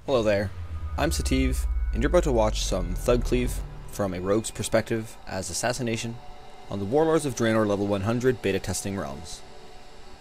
Hello there, I'm Sativ, and you're about to watch some Thug Cleave from a rogue's perspective as Assassination on the Warlords of Draenor level 100 beta testing realms.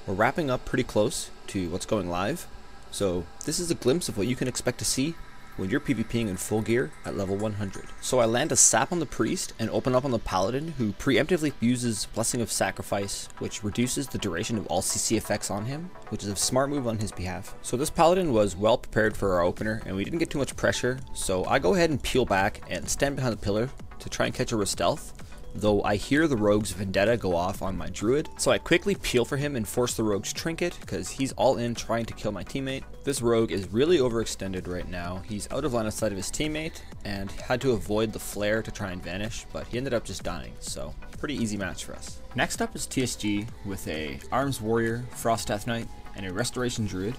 We're wrapping up pretty close to what's going live, so this is a glimpse of what you can expect to see when you're PvPing in full gear at level 100. So I land a sap on the priest and open up on the paladin, who preemptively uses Blessing of Sacrifice, which reduces the duration of all CC effects on him, which is a smart move on his behalf. So this paladin was well prepared for our opener, and we didn't get too much pressure, so I go ahead and peel back and stand behind the pillar to try and catch her with stealth, though I hear the rogue's vendetta go off on my druid, so I quickly peel for him and force the rogue's trinket, because he's all in trying to kill my teammate. This rogue is really overextended right now. He's out of line of sight of his teammate, and had to avoid the flare to try and vanish, but he ended up just dying, so pretty easy match for us. Next up is TSG with a Arms Warrior, Frost Death Knight, and a Restoration Druid.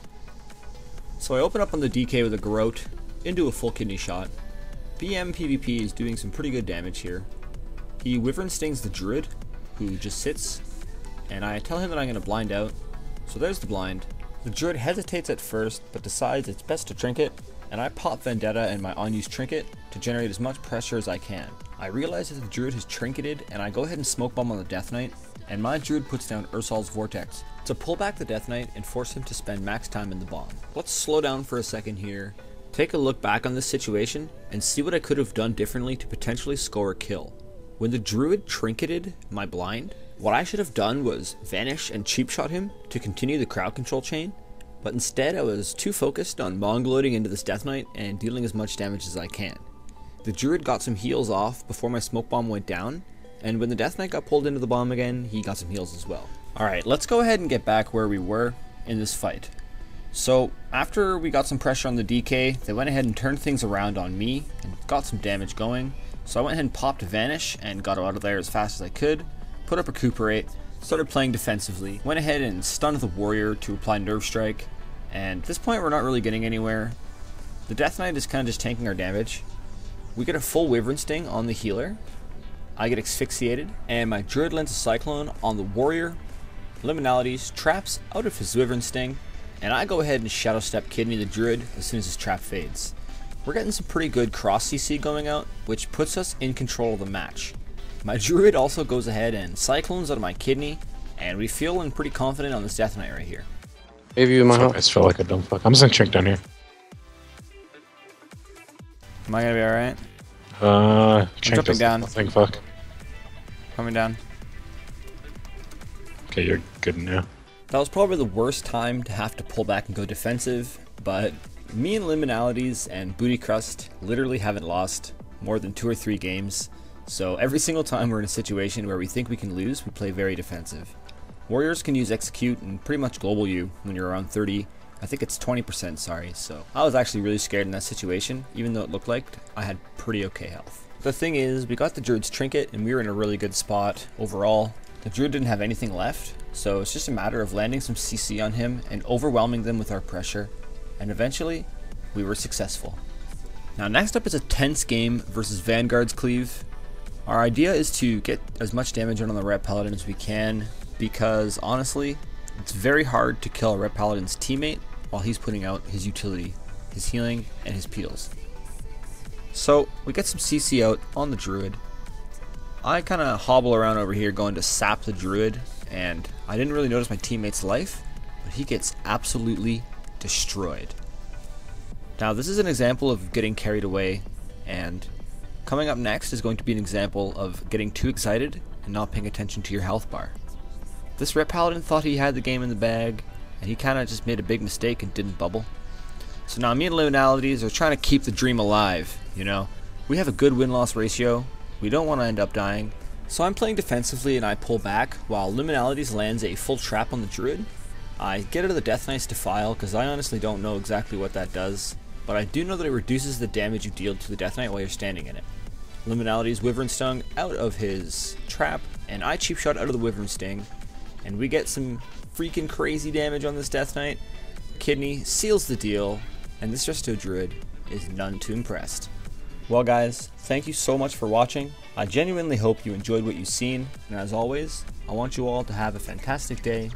So I open up on the DK with a Garrote into a full kidney shot. BM PvP is doing some pretty good damage here. He Wyvern Stings the Druid, who just sits, and I tell him that I'm going to blind out, so there's the blind. The Druid hesitates at first, but decides it's best to trinket, and I pop Vendetta and my unused trinket to generate as much pressure as I can. I realize that the Druid has trinketed, and I go ahead and smoke bomb on the Death Knight, and my Druid puts down Ursol's Vortex to pull back the Death Knight and force him to spend max time in the bomb. Let's slow down for a second here, take a look back on this situation, and see what I could have done differently to potentially score a kill. When the Druid trinketed my blind, what I should have done was vanish and cheap shot him to continue the crowd control chain, but instead I was too focused on mongoloiding into this Death Knight and dealing as much damage as I can. The Druid got some heals off before my smoke bomb went down, and when the Death Knight got pulled into the bomb again, he got some heals as well. Alright, let's go ahead and get back where we were in this fight. So after we got some pressure on the DK, they went ahead and turned things around on me and got some damage going. So I went ahead and popped Vanish and got out of there as fast as I could, put up Recuperate, started playing defensively, went ahead and stunned the warrior to apply Nerve Strike, and at this point we're not really getting anywhere. The Death Knight is kind of just tanking our damage. We get a full Wyvern Sting on the healer, I get asphyxiated, and my Druid lands a Cyclone on the warrior, Liminalities, traps out of his Wyvern Sting, and I go ahead and Shadow Step Kidney the Druid as soon as his trap fades. We're getting some pretty good cross CC going out, which puts us in control of the match. My Druid also goes ahead and Cyclones out of my kidney, and we feeling pretty confident on this Death Knight right here. Maybe you might. I just feel like a dumb fuck. I'm just gonna check down here. Am I gonna be alright? Jumping down. Think fuck. Coming down. Okay, you're good now. That was probably the worst time to have to pull back and go defensive, but me and Liminalities and Booty Crust literally haven't lost more than 2 or 3 games, so every single time we're in a situation where we think we can lose, we play very defensive. Warriors can use Execute and pretty much global you when you're around 30. I think it's 20%, sorry, so I was actually really scared in that situation, even though it looked like I had pretty okay health. The thing is, we got the Druid's Trinket and we were in a really good spot overall. The Druid didn't have anything left, so it's just a matter of landing some CC on him and overwhelming them with our pressure, and eventually we were successful. Now next up is a tense game versus Vanguard's Cleave. Our idea is to get as much damage on the Red Paladin as we can, because honestly it's very hard to kill a Red Paladin's teammate while he's putting out his utility, his healing, and his peels. So we get some CC out on the Druid. I kind of hobble around over here going to sap the Druid, and I didn't really notice my teammate's life, but he gets absolutely destroyed. Now this is an example of getting carried away, and coming up next is going to be an example of getting too excited and not paying attention to your health bar. This Red Paladin thought he had the game in the bag, and he kind of just made a big mistake and didn't bubble. So now me and Liminalities are trying to keep the dream alive, you know. We have a good win-loss ratio, we don't want to end up dying, so I'm playing defensively and I pull back while Liminalities lands a full trap on the Druid. I get out of the Death Knight's Defile because I honestly don't know exactly what that does, but I do know that it reduces the damage you deal to the Death Knight while you're standing in it. Liminalities Wyvern Stung out of his trap, and I cheap shot out of the Wyvern Sting, and we get some freaking crazy damage on this Death Knight. Kidney seals the deal, and this Resto Druid is none too impressed. Well guys, thank you so much for watching. I genuinely hope you enjoyed what you've seen, and as always, I want you all to have a fantastic day.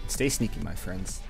Stay sneaky, my friends.